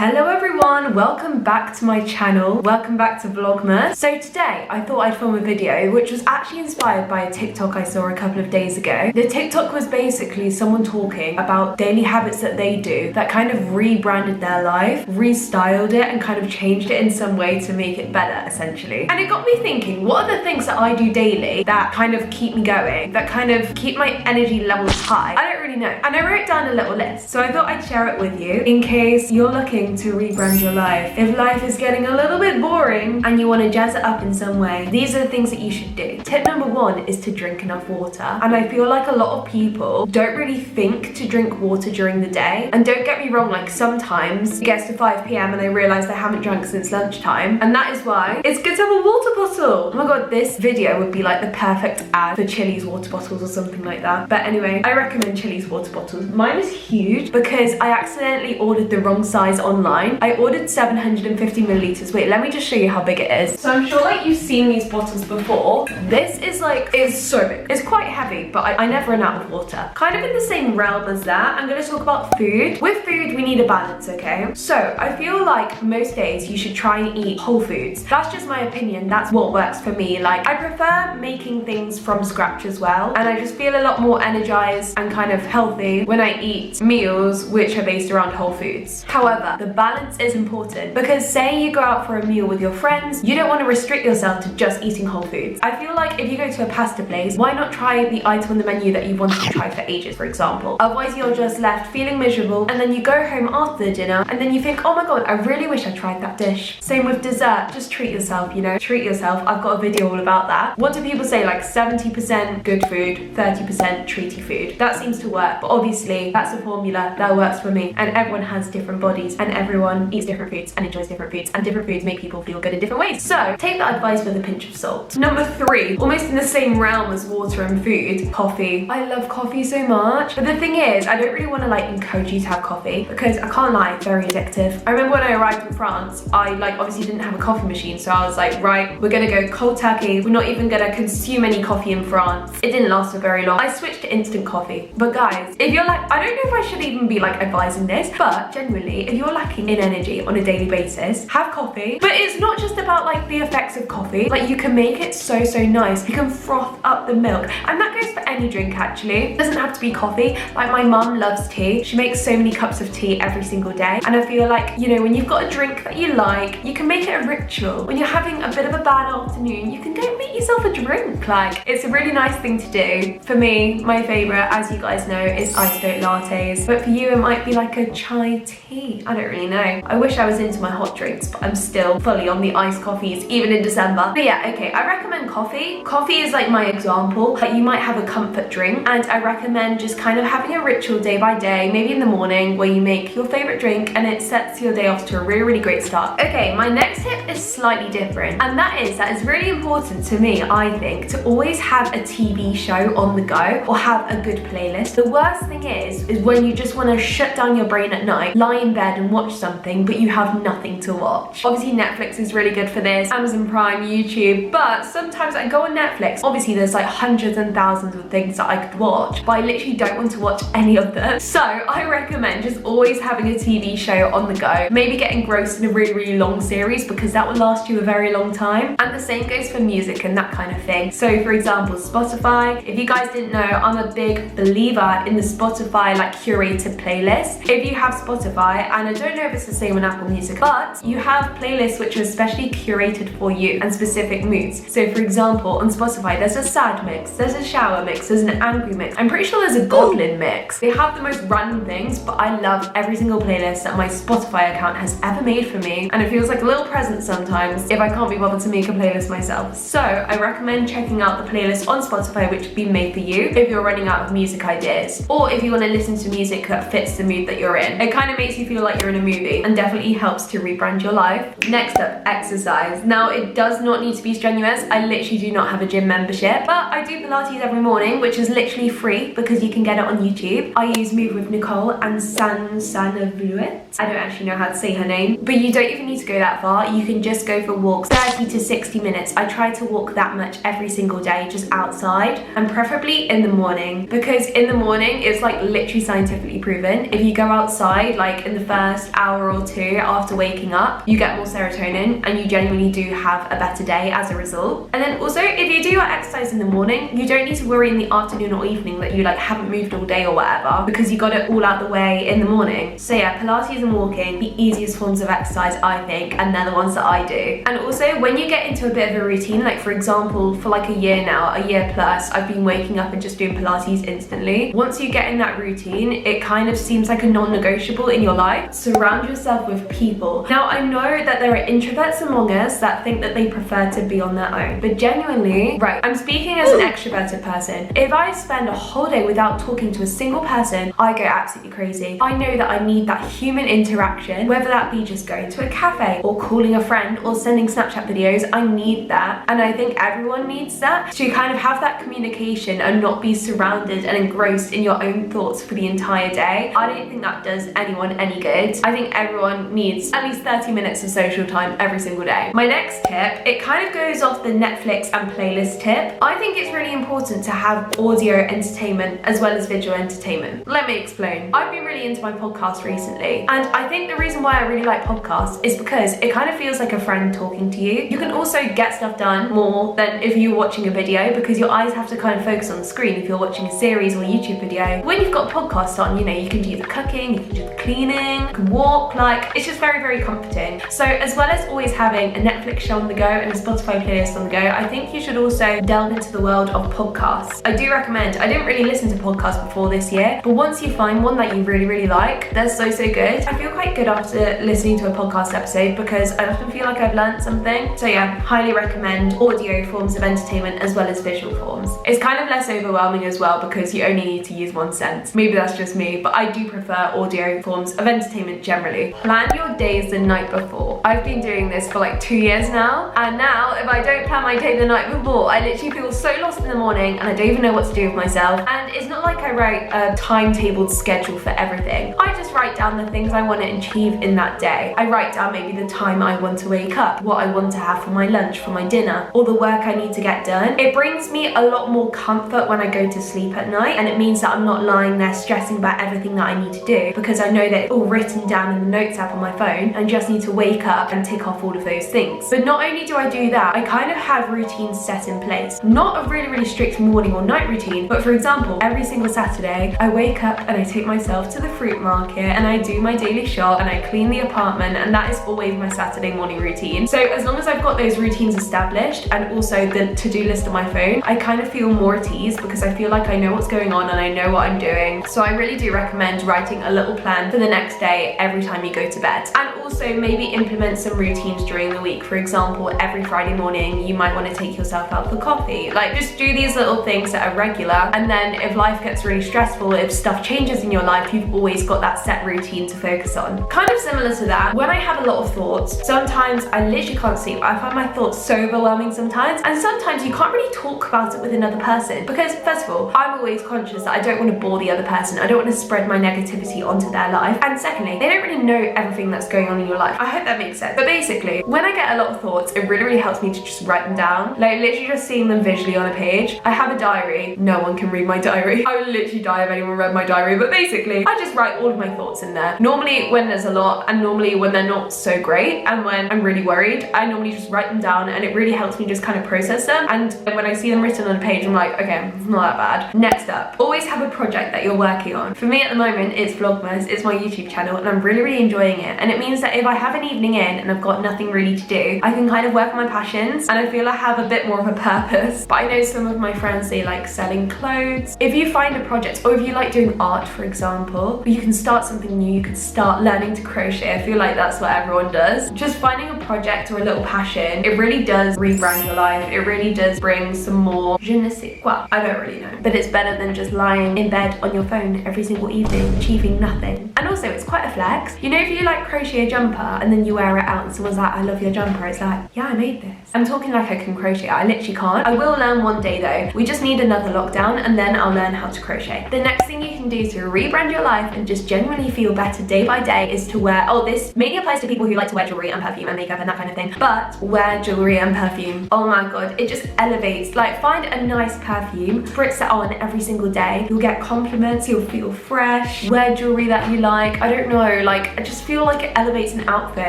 Hello everyone, welcome back to my channel. Welcome back to Vlogmas. So today I thought I'd film a video which was actually inspired by a TikTok I saw a couple of days ago. The TikTok was basically someone talking about daily habits that they do that kind of rebranded their life, restyled it and kind of changed it in some way to make it better essentially. And it got me thinking, what are the things that I do daily that kind of keep me going, that kind of keep my energy levels high? I don't really know. And I wrote down a little list. So I thought I'd share it with you in case you're looking to rebrand your life. If life is getting a little bit boring and you want to jazz it up in some way, these are the things that you should do. Tip number one is to drink enough water. And I feel like a lot of people don't really think to drink water during the day. And don't get me wrong, like sometimes it gets to 5 p.m. and I realize I haven't drunk since lunchtime. And that is why it's good to have a water bottle. Oh my god, this video would be like the perfect ad for Chili's water bottles or something like that. But anyway, I recommend Chili's water bottles. Mine is huge because I accidentally ordered the wrong size online. I ordered 750 milliliters. Wait, let me just show you how big it is. So I'm sure like you've seen these bottles before. This is like, it's so big. It's quite heavy, but I never run out of water. Kind of in the same realm as that, I'm gonna talk about food. With food, we need a balance, okay? So I feel like most days you should try and eat whole foods. That's just my opinion. That's what works for me. Like I prefer making things from scratch as well. And I just feel a lot more energized and kind of healthy when I eat meals which are based around whole foods. However, the balance is important because say you go out for a meal with your friends, you don't want to restrict yourself to just eating whole foods. I feel like if you go to a pasta place, why not try the item on the menu that you wanted to try for ages, for example? Otherwise you're just left feeling miserable and then you go home after the dinner and then you think, oh my god, I really wish I tried that dish. Same with dessert, just treat yourself, you know, treat yourself. I've got a video all about that. What do people say, like 70% good food, 30% treaty food? That seems to work, but obviously that's a formula that works for me, and everyone has different bodies and everyone eats different foods and enjoys different foods, and different foods make people feel good in different ways. So take that advice with a pinch of salt. Number 3, almost in the same realm as water and food, coffee. I love coffee so much, but the thing is, I don't really want to like encourage you to have coffee because I can't lie, it's very addictive. I remember when I arrived in France, I like obviously didn't have a coffee machine, so I was like, right, we're gonna go cold turkey. We're not even gonna consume any coffee in France. It didn't last for very long. I switched to instant coffee. But guys, if you're like, I don't know if I should even be like advising this, but generally, if you're lacking in energy on a daily basis, have coffee. But it's not just about like the effects of coffee. Like you can make it so nice. You can froth up the milk, and that goes for any drink actually. It doesn't have to be coffee. Like my mum loves tea. She makes so many cups of tea every single day, and I feel like, you know, when you've got a drink that you like, you can make it a ritual. When you're having a bit of a bad afternoon, you can go make yourself a drink. Like it's a really nice thing to do. For me, my favorite, as you guys know, is iced oat lattes, but for you it might be like a chai tea. I don't really know. I wish I was into my hot drinks, but I'm still fully on the iced coffees even in December. But yeah, okay, I recommend coffee. Coffee is like my example. Like you might have a comfort drink, and I recommend just kind of having a ritual day by day, maybe in the morning, where you make your favorite drink and it sets your day off to a really great start. Okay, my next tip is slightly different, and that it's really important to me, I think, to always have a TV show on the go or have a good playlist. The worst thing is when you just want to shut down your brain at night, lie in bed and watch something, but you have nothing to watch. Obviously Netflix is really good for this, Amazon Prime, YouTube, but sometimes I go on Netflix. Obviously there's like hundreds and thousands of things that I could watch, but I literally don't want to watch any of them. So I recommend just always having a TV show on the go. Maybe get engrossed in a really long series because that will last you a very long time. And the same goes for music and that kind of thing. So for example, Spotify. If you guys didn't know, I'm a big believer in the Spotify like curated playlist. If you have Spotify, and I don't know if it's the same on Apple Music, but you have playlists which are especially curated for you and specific moods. So for example, on Spotify, there's a sad mix, there's a shower mix, there's an angry mix. I'm pretty sure there's a goblin mix. They have the most random things, but I love every single playlist that my Spotify account has ever made for me, and it feels like a little present sometimes if I can't be bothered to make a playlist myself. So I recommend checking out the playlist on Spotify which have been made for you if you're running out of music ideas, or if you want to listen to music that fits the mood that you're in. It kind of makes you feel like you're in a movie and definitely helps to rebrand your life. Next up, exercise. Now it does not need to be strenuous. I literally do not have a gym membership, but I do Pilates every morning, which is literally free because you can get it on YouTube. I use Move with Nicole and Sanavluet. I don't actually know how to say her name, but you don't even need to go that far. You can just go for walks, 30 to 60 minutes. I try to walk that much every single day, just outside, and preferably in the morning, because in the morning it's like literally scientifically proven. If you go outside like in the first hour or two after waking up, you get more serotonin and you genuinely do have a better day as a result. And then also, if you do your exercise in the morning, you don't need to worry in the afternoon or evening that you like haven't moved all day or whatever, because you got it all out the way in the morning. So yeah, Pilates and walking, the easiest forms of exercise, I think, and they're the ones that I do. And also, when you get into a bit of a routine, like for example, for like a year now, a year plus, I've been waking up and just doing Pilates instantly. Once you get in that routine, it kind of seems like a non-negotiable in your life. Surround yourself with people. Now, I know that there are introverts among us that think that they prefer to be on their own, but genuinely, right, I'm speaking as an extroverted person. If I spend a whole day without talking to a single person, I go absolutely crazy. I know that I need that human interaction, whether that be just going to a cafe or calling a friend or sending Snapchat videos. I need that, and I think everyone needs that, to kind of have that communication and not be surrounded and engrossed in your own thoughts for the entire day. I don't think that does anyone any good. I think everyone needs at least 30 minutes of social time every single day. My next tip, it kind of goes off the Netflix and playlist tip. I think it's really important to have audio entertainment as well as visual entertainment. Let me explain. I've been really into my podcast recently, and I think the reason why I really like podcasts is because it kind of feels like a friend talking to you. You can also get stuff done more than if you were watching a video, because your eyes have to kind of focus on the screen if you're watching a series or YouTube video. When you've got a podcast on, you know, you can do the cooking, you can do the cleaning, you can walk, like, it's just very, very comforting. So as well as always having a Netflix show on the go and a Spotify playlist on the go, I think you should also delve into the world of podcasts. I do recommend, I didn't really listen to podcasts before this year, but once you find one that you really, really like, they're so, so good. I feel quite good after listening to a podcast episode because I often feel like I've learned something. So yeah, highly recommend audio forms of entertainment as well as visual forms. It's kind of less overwhelming as well because you only need to use one sense. Maybe that's just me, but I do prefer audio forms of entertainment generally. Plan your days the night before. I've been doing this for like 2 years now, and now if I don't plan my day the night before, I literally feel so lost in the morning and I don't even know what to do with myself. And it's not like I write a timetabled schedule for everything. I just write down the things I want to achieve in that day. I write down maybe the time I want to wake up, what I want to have for my lunch, for my dinner, or the work I need to get done. It brings me a lot more comfort when I go to sleep at night, and it means that I'm not lying there stressing about everything that I need to do, because I know that it's all written down in the notes app on my phone and just need to wake up and tick off all of those things. But not only do I do that, I kind of have routines set in place. Not a really, really strict morning or night routine, but for example, every single Saturday, I wake up and I take myself to the fruit market and I do my daily shop and I clean the apartment, and that is always my Saturday morning routine. So as long as I've got those routines established and also the to-do list on my phone, I kind of feel more at ease because I feel like I know what's going on and I know what I'm doing. So I really do recommend writing a little plan for the next day every time you go to bed. And also maybe implement some routines during the week. For example, every Friday morning, you might want to take yourself out for coffee. Like, just do these little things that are regular, and then if life gets really stressful, if stuff changes in your life, you've always got that set routine to focus on. Kind of similar to that, when I have a lot of thoughts, sometimes I literally can't sleep. I find my thoughts so overwhelming sometimes, and sometimes you can't really talk about it with another person because, first of all, I'm always conscious that I don't want to bore the other person. I don't want to spread my negativity onto their life, and secondly, they don't really know everything that's going on in your life. I hope that makes sense. But basically, when I get a lot of thoughts, it really, really helps me to just write them down. Like, literally just seeing them visually on a page. I have a diary. No one can read my diary. I would literally die if anyone read my diary, but basically, I just write all of my thoughts in there. Normally when there's a lot, and normally when they're not so great, and when I'm really worried, I normally just write them down, and it really helps me just kind of process them. And when I see them written on a page, I'm like, okay, it's not that bad. Next up, always have a project that you're working on. For me at the moment, it's vlogmas. It's my YouTube channel, and I'm really, really enjoying it. And it means that if I have an evening in and I've got nothing really to do, I can kind of work on my passions, and I feel I have a bit more of a purpose. But I know some of my friends, they like selling clothes. If you find a project, or if you like doing art, for example, you can start something new. You can start learning to crochet. I feel like that's what everyone does. Just finding a project or a little passion, it really does rebrand your life. It really does bring some more je ne sais quoi. I don't really know. But it's better than just lying in bed on your phone every single evening, achieving nothing. And also, it's quite a flex. You know, if you like crochet a jumper and then you wear it out and someone's like, I love your jumper, it's like, yeah, I made this. I'm talking like I can crochet. I literally can't. I will learn one day though. We just need another lockdown, and then I'll learn how to crochet. The next thing you can do to rebrand your life and just genuinely feel better day by day is to wear, oh, this mainly applies to people who like to wear jewelry and perfume and makeup and that kind of thing, but wear jewelry and perfume. Oh my god, it just elevates. Like, find a nice perfume, spritz it on every single day. You'll get compliments, you'll feel fresh. Wear jewelry that you like. like, I don't know, like I just feel like it elevates an outfit,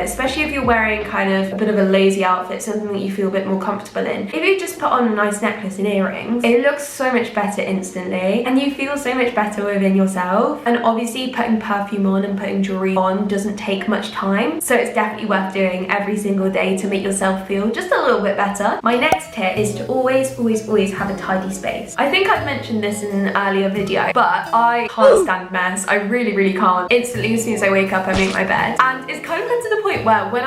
especially if you're wearing kind of a bit of a lazy outfit, something that you feel a bit more comfortable in. If you just put on a nice necklace and earrings, it looks so much better instantly and you feel so much better within yourself. And obviously putting perfume on and putting jewelry on doesn't take much time, so it's definitely worth doing every single day to make yourself feel just a little bit better. My next tip is to always have a tidy space. I think I've mentioned this in an earlier video, but I can't stand mess. I really can't. Instantly, as soon as I wake up, I make my bed. And it's kind of got to the point where when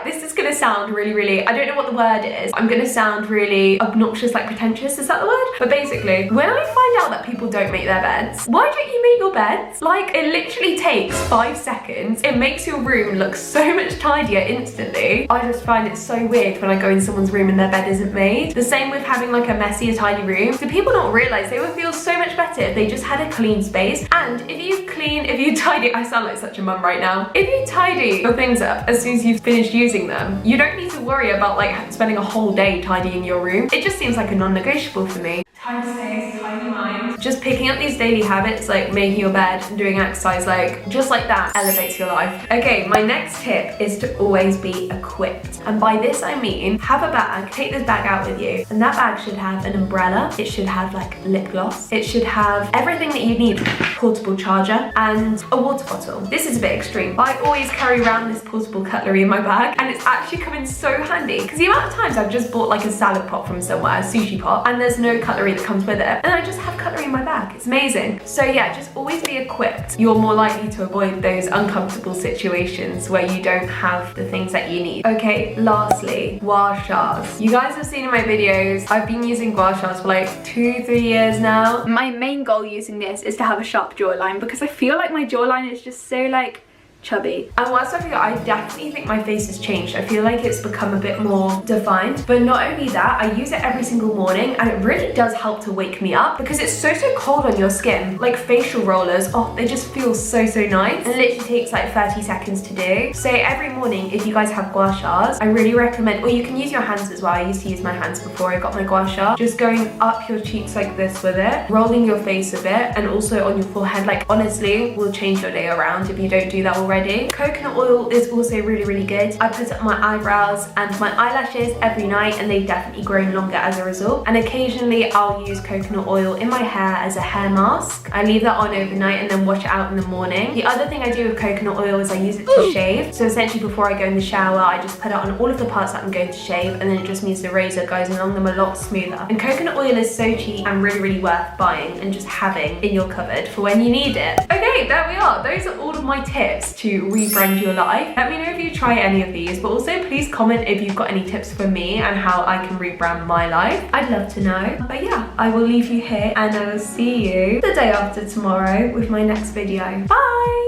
this is gonna sound really, I don't know what the word is. I'm gonna sound really obnoxious, like pretentious, is that the word? But basically, when I find out that people don't make their beds, why don't you make your beds? Like, it literally takes 5 seconds. It makes your room look so much tidier instantly. I just find it so weird when I go in someone's room and their bed isn't made. The same with having like a messy or tidy room. Do people not realize they would feel so much better if they just had a clean space? And if you tidy, I sound like such a mum right now. If you tidy your things up as soon as you've finished using them, you don't need to worry about like spending a whole day tidying your room. It just seems like a non-negotiable for me. Tidy space, tidy mind. Just picking up these daily habits like making your bed and doing exercise, like just like that elevates your life. Okay, my next tip is to always be equipped. And by this I mean, have a bag, take this bag out with you, and that bag should have an umbrella, it should have like lip gloss, it should have everything that you need, portable charger, and a water bottle. This is a bit extreme, but I always carry around this portable cutlery in my bag, and it's actually come in so handy, because the amount of times I've just bought like a salad pot from somewhere, a sushi pot, and there's no cutlery that comes with it, and I just have cutlery in my bag. It's amazing. So yeah, just always be equipped. You're more likely to avoid those uncomfortable situations where you don't have the things that you need. Okay, lastly, gua shas. You guys have seen in my videos, I've been using gua shas for like 2-3 years now. My main goal using this is to have a sharp jawline because I feel like my jawline is just so like chubby. And whilst I definitely think my face has changed. I feel like it's become a bit more defined. But not only that, I use it every single morning and it really does help to wake me up because it's so cold on your skin. Like facial rollers, oh, they just feel so nice. And it literally takes like 30 seconds to do. So every morning, if you guys have gua shas, I really recommend, or you can use your hands as well. I used to use my hands before I got my gua sha. Just going up your cheeks like this with it, rolling your face a bit, and also on your forehead. Like honestly, will change your day around if you don't do that already. Coconut oil is also really good. I put up my eyebrows and my eyelashes every night and they've definitely grown longer as a result. And occasionally I'll use coconut oil in my hair as a hair mask. I leave that on overnight and then wash it out in the morning. The other thing I do with coconut oil is I use it to shave. So essentially before I go in the shower, I just put it on all of the parts that I'm going to shave, and then it just means the razor goes along them a lot smoother. And coconut oil is so cheap and really worth buying and just having in your cupboard for when you need it. Okay, there we are. Those are all of my tips to rebrand your life. Let me know if you try any of these, but also please comment if you've got any tips for me and how I can rebrand my life. I'd love to know. But yeah, I will leave you here and I will see you the day after tomorrow with my next video. Bye!